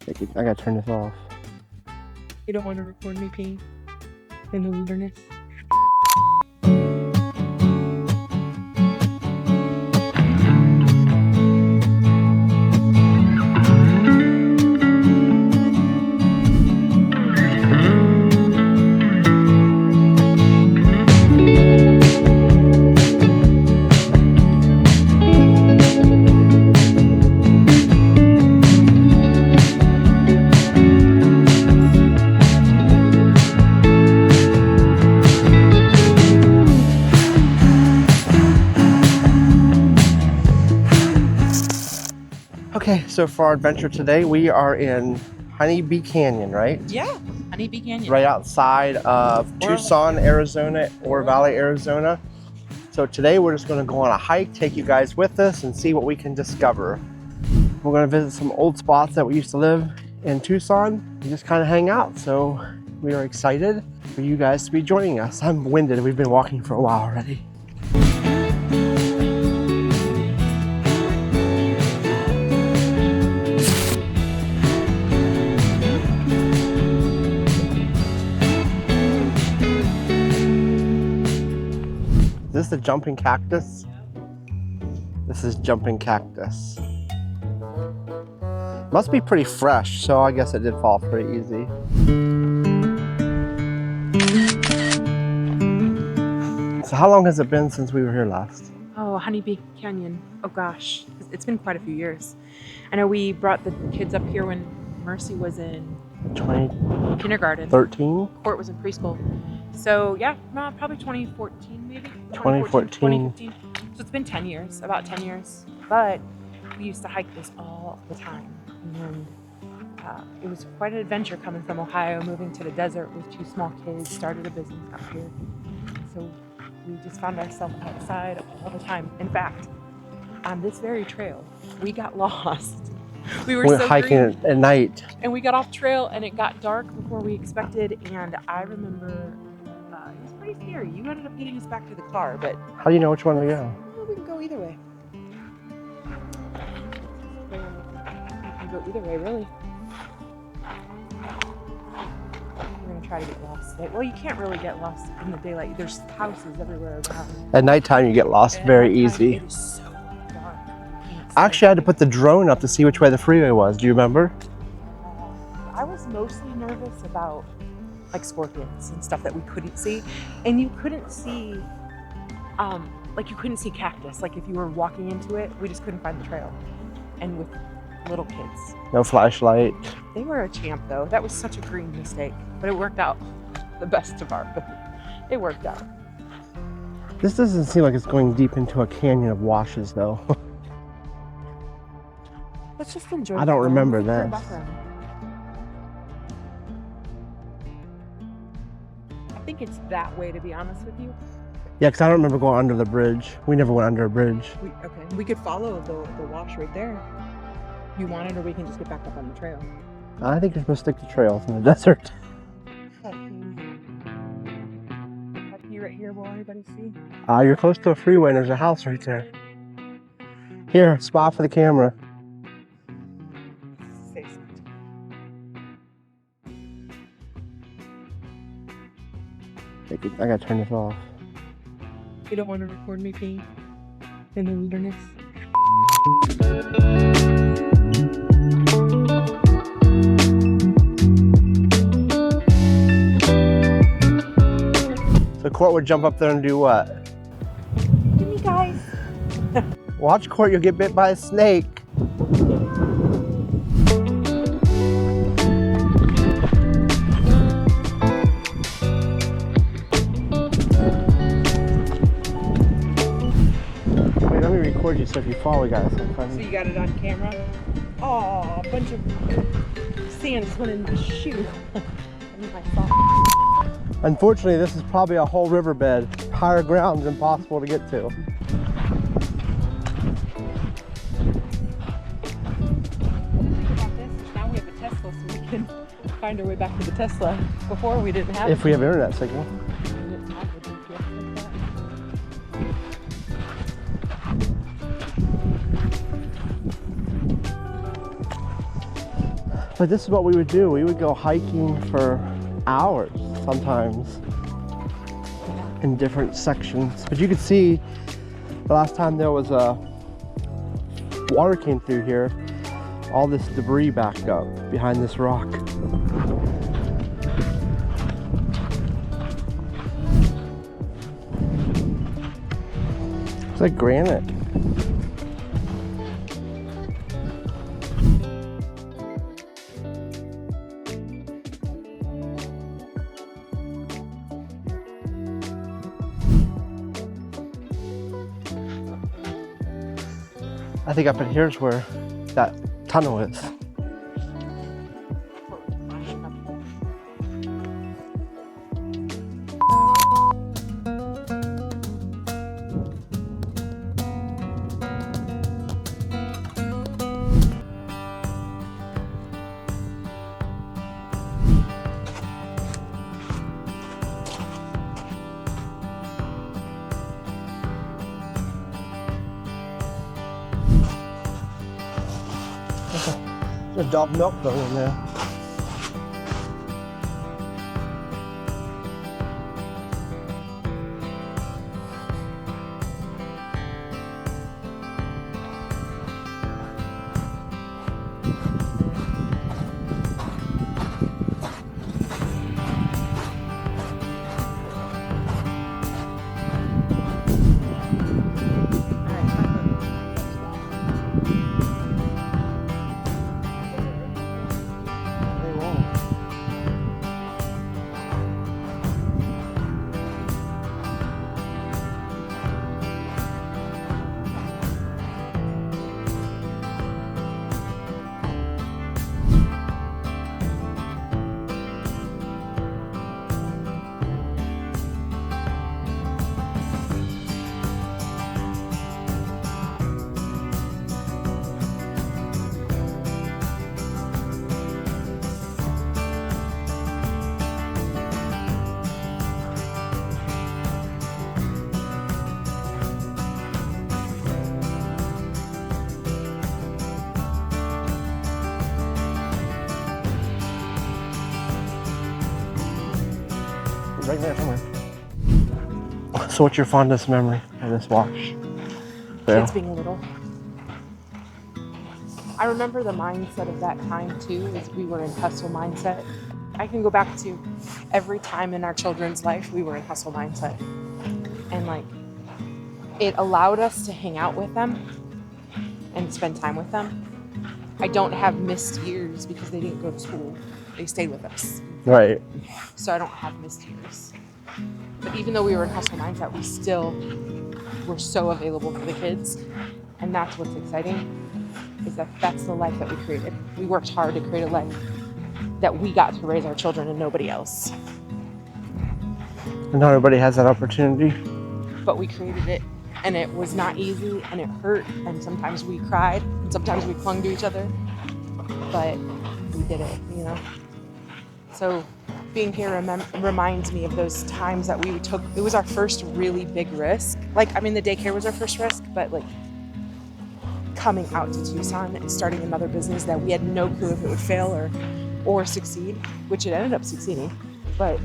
I gotta turn this off. You don't want to record me peeing in the wilderness? Okay, so for our adventure today, we are in Honeybee Canyon, right? Yeah, Honeybee Canyon. Right outside of Tucson, Arizona, or Valley, Arizona. So today we're just going to go on a hike, take you guys with us, and see what we can discover. We're going to visit some old spots that we used to live in Tucson and just kind of hang out. So we are excited for you guys to be joining us. I'm winded. We've been walking for a while already. Is this the jumping cactus? This is jumping cactus. Must be pretty fresh, so I guess it did fall pretty easy. So how long has it been since we were here last? Oh, Honeybee Canyon. Oh gosh, it's been quite a few years. I know we brought the kids up here when Mercy was in 2013? kindergarten. Court was in preschool. So yeah, probably 2014 maybe? 2014. 2015. So it's been 10 years, about 10 years. But we used to hike this all the time. And it was quite an adventure coming from Ohio, moving to the desert with two small kids, started a business out here. So we just found ourselves outside all the time. In fact, on this very trail, we got lost. We were so hiking at night. And we got off trail and it got dark before we expected. And I remember it was pretty scary. You ended up getting us back to the car, but How do you know which one to go? well, we can go either way. We can go either way, really. We're gonna try to get lost today. Well, you can't really get lost in the daylight. There's houses everywhere around. At nighttime you get lost And very at nighttime, easy. It is so dark. You can't see. Actually, I had to put the drone up to see which way the freeway was. Do you remember? I was mostly nervous about like scorpions and stuff that we couldn't see, and you couldn't see like you couldn't see cactus. Like if you were walking into it, we just couldn't find the trail. And with little kids, No flashlight. they were a champ though. That was such a green mistake, but it worked out the best of our it worked out. This doesn't seem like it's going deep into a canyon of washes though. Let's just enjoy. I don't the remember film. this. I think it's that way, to be honest with you. Yeah, because I don't remember going under the bridge. We never went under a bridge. We could follow the wash right there. You want it, or we can just get back up on the trail. I think you're supposed to stick to trails in the desert. You right here, will everybody see? You're close to a freeway and there's a house right there. Here, spot for the camera. Say something. I gotta turn this off. You don't want to record me peeing in the wilderness? So Court would jump up there and do what? Give me, guys. Watch, Court, you'll get bit by a snake. Wait, let me record you so if you fall, we got some So fun. you got it on camera? Oh, a bunch of sand just went in my shoe. And my sock. Unfortunately, this is probably a whole riverbed. Higher ground is impossible to get to. What do you think about this? Now we have a Tesla, so we can find our way back to the Tesla. Before we didn't have If we have internet signal. We didn't have the GPS like that. But this is what we would do. We would go hiking for hours sometimes in different sections. But you could see the last time there was a water came through here, all this debris backed up behind this rock. It's like granite. I think up in here is where that tunnel is. There's a dog milk bone in there. Right there somewhere. So what's your fondest memory of this wash? Kids being little. I remember the mindset of that time too, is we were in hustle mindset. I can go back to every time in our children's life we were in hustle mindset. And like, it allowed us to hang out with them and spend time with them. I don't have missed years because they didn't go to school. They stayed with us. Right. So I don't have missed years. But even though we were in hustle mindset, we still were so available for the kids. And that's what's exciting, is that that's the life that we created. We worked hard to create a life that we got to raise our children and nobody else. And not everybody has that opportunity. But we created it, and it was not easy, and it hurt, and sometimes we cried, and sometimes we clung to each other. But we did it, you know? So being here reminds me of those times that we took. It was our first really big risk. Like, I mean, the daycare was our first risk, but like coming out to Tucson and starting another business that we had no clue if it would fail or succeed, which it ended up succeeding, but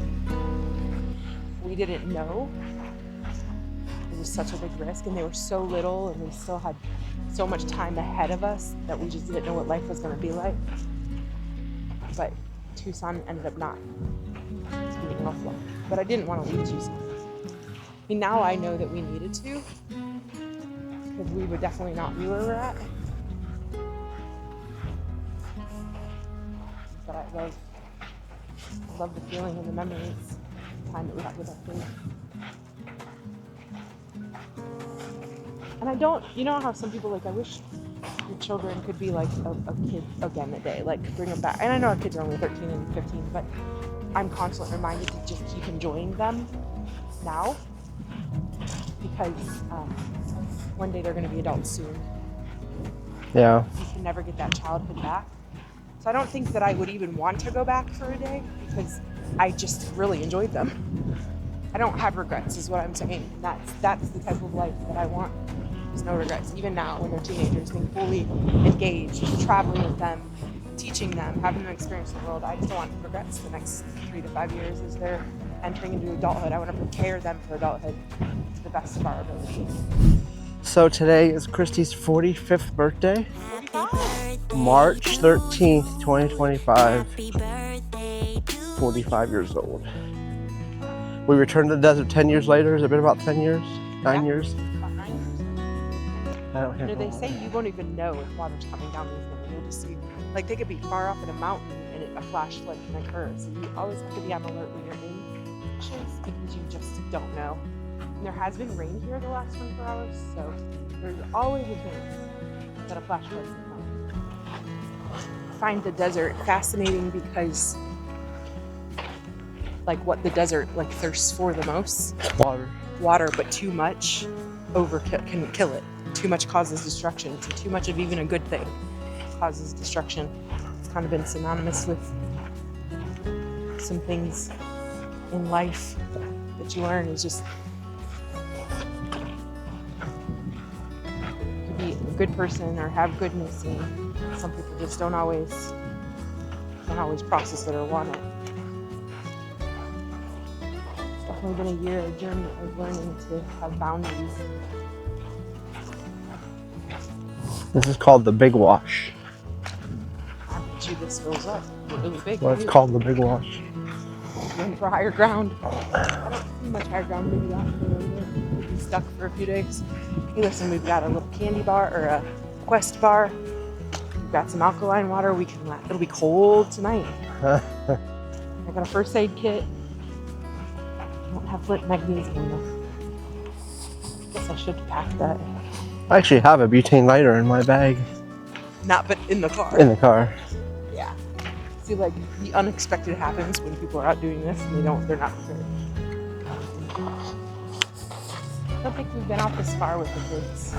we didn't know. It was such a big risk, and they were so little, and we still had so much time ahead of us that we just didn't know what life was going to be like. But Tucson ended up not being enough luck. But I didn't want to leave Tucson. I mean, now I know that we needed to, because we would definitely not be where we're at. But I love the feeling and the memories, the time that we had with our kids. And I don't, you know how some people, like, I wish your children could be like a kid again a day, like bring them back. And I know our kids are only 13 and 15, but I'm constantly reminded to just keep enjoying them now, because one day they're going to be adults soon. Yeah. You can never get that childhood back. So I don't think that I would even want to go back for a day, because I just really enjoyed them. I don't have regrets, is what I'm saying. That's the type of life that I want. There's no regrets. Even now, when they're teenagers, being fully engaged, traveling with them, teaching them, having them experience the world. I just don't want to progress the next 3 to 5 years as they're entering into adulthood. I want to prepare them for adulthood to the best of our ability. So today is Christy's 45th birthday. 45. March 13th, 2025. 45 years old. We returned to the desert 10 years later. Has it been about 10 years? 9 years? About 9 years. I don't have They say you won't even know if water's coming down these things. You'll just see, like they could be far off in a mountain and a flash flood can occur. So you always have to be on alert when you're in beaches because you just don't know. And there has been rain here the last 24 hours, so there's always a chance that a flash flood can come. I find the desert fascinating because like what the desert like thirsts for the most. Water, but too much can kill it. Too much causes destruction. So too much of even a good thing causes destruction. It's kind of been synonymous with some things in life that you learn is just to be a good person or have goodness, and some people just don't always process it or want it. It's definitely been a year, a journey of learning to have boundaries. This is called the Big Wash. I bet you this fills up really big. Well, it's called the Big Wash. Going for higher ground. I don't see much higher ground. Maybe that. We'll be stuck for a few days. Hey, listen, we've got a little candy bar or a Quest bar. We've got some alkaline water. It'll be cold tonight. I got a first aid kit. I don't have flint magnesium though. Guess I should pack that. I actually have a butane lighter in my bag. Not, but in the car. In the car. Yeah. See, like the unexpected happens when people are out doing this and they're not prepared. I don't think we've been out this far with the kids.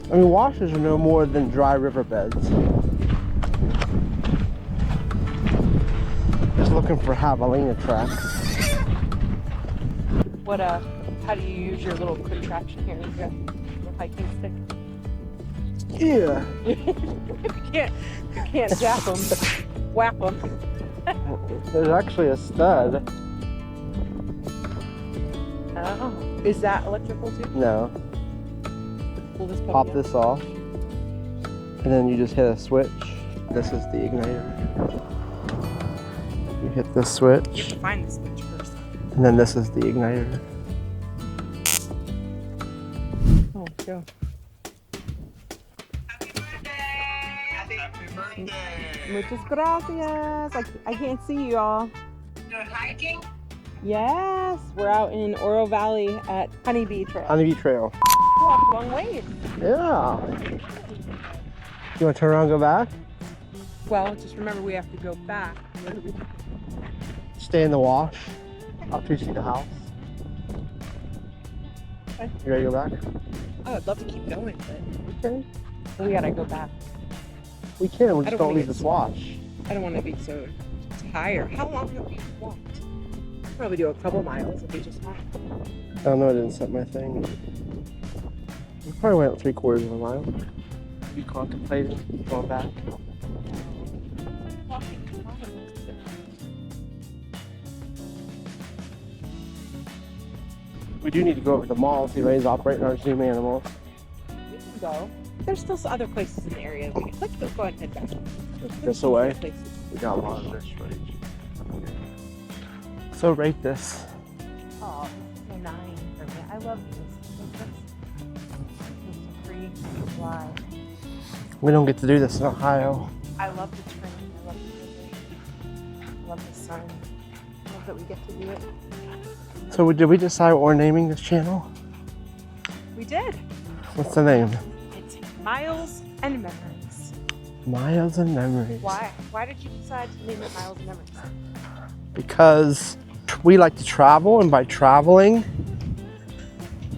I mean, washes are no more than dry riverbeds. Just looking for javelina tracks. How do you use your little contraption here? Your hiking stick? Yeah. you can't zap them, whap them. There's actually a stud. Oh, is that electrical too? No. Pull this Pop this off, and then you just hit a switch. This is the igniter. You hit the switch. You have to find the switch first. And then this is the igniter. Oh, go. Happy birthday! Muchas gracias. I can't see you all. You're hiking? Yes, we're out in Oro Valley at Honeybee Trail. Honeybee Trail. Walk a long ways. Yeah. You want to turn around and go back? Well, just remember we have to go back. Stay in the wash. I'll teach you the house. Okay. You ready to go back? I would love to keep going, but Okay. we gotta go back. We can, we I just don't don't wanna leave get this wash. I don't want to be so tired. How long have we walked? Probably do a couple miles if we just walk. I don't know, I didn't set my thing. We probably went 3/4 of a mile. You contemplated going back? We do need to go over to the mall, see Ray's operating our Zoom animals. We can go. There's still some other places in the area. Let's go ahead and head back. This away. Places. We got a lot of this footage. So rate this. Oh, so 9 for me. I love this. It's free fly. We don't get to do this in Ohio. I love the train. I love the river. I love the sun. I love that we get to do it. So did we decide what we're naming this channel? We did. What's the name? It's Miles and Memories. Miles and Memories. Why? Why did you decide to name it Miles and Memories? Because we like to travel, and by traveling,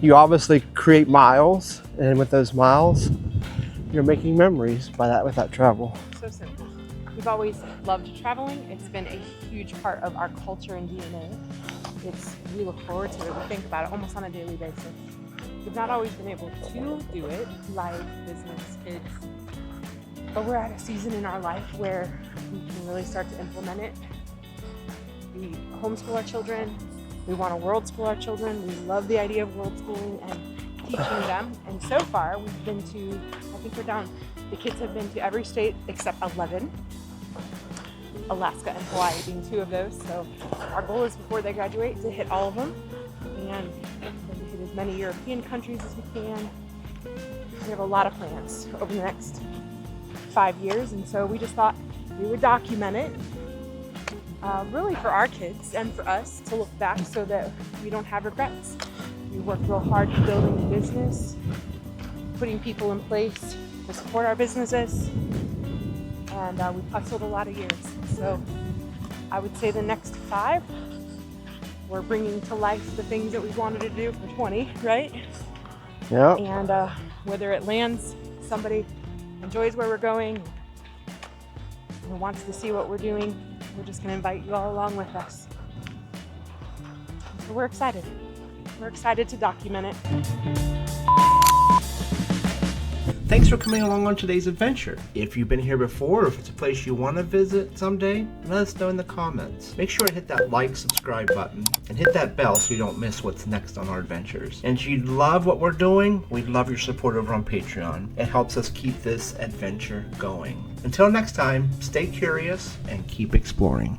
you obviously create miles, and with those miles, you're making memories with that travel. So simple. We've always loved traveling. It's been a huge part of our culture and DNA. We look forward to it. We think about it almost on a daily basis. We've not always been able to do it, life, business, kids, but we're at a season in our life where we can really start to implement it. We homeschool our children. We want to world school our children. We love the idea of world schooling and teaching them. And so far, we've been to, I think we're down, the kids have been to every state except 11. Alaska and Hawaii being 2 of those. So our goal is before they graduate to hit all of them and to hit as many European countries as we can. We have a lot of plans over the next 5 years, and so we just thought we would document it really for our kids and for us to look back so that we don't have regrets. We worked real hard building the business, putting people in place to support our businesses, and we've hustled a lot of years. So I would say the next 5, we're bringing to life the things that we've wanted to do for 20, right? Yeah. And whether it lands, somebody enjoys where we're going and wants to see what we're doing, we're just going to invite you all along with us. So we're excited. We're excited to document it. Thanks for coming along on today's adventure. If you've been here before, or if it's a place you want to visit someday, let us know in the comments. Make sure to hit that like, subscribe button, and hit that bell so you don't miss what's next on our adventures. And if you love what we're doing, we'd love your support over on Patreon. It helps us keep this adventure going. Until next time, stay curious and keep exploring.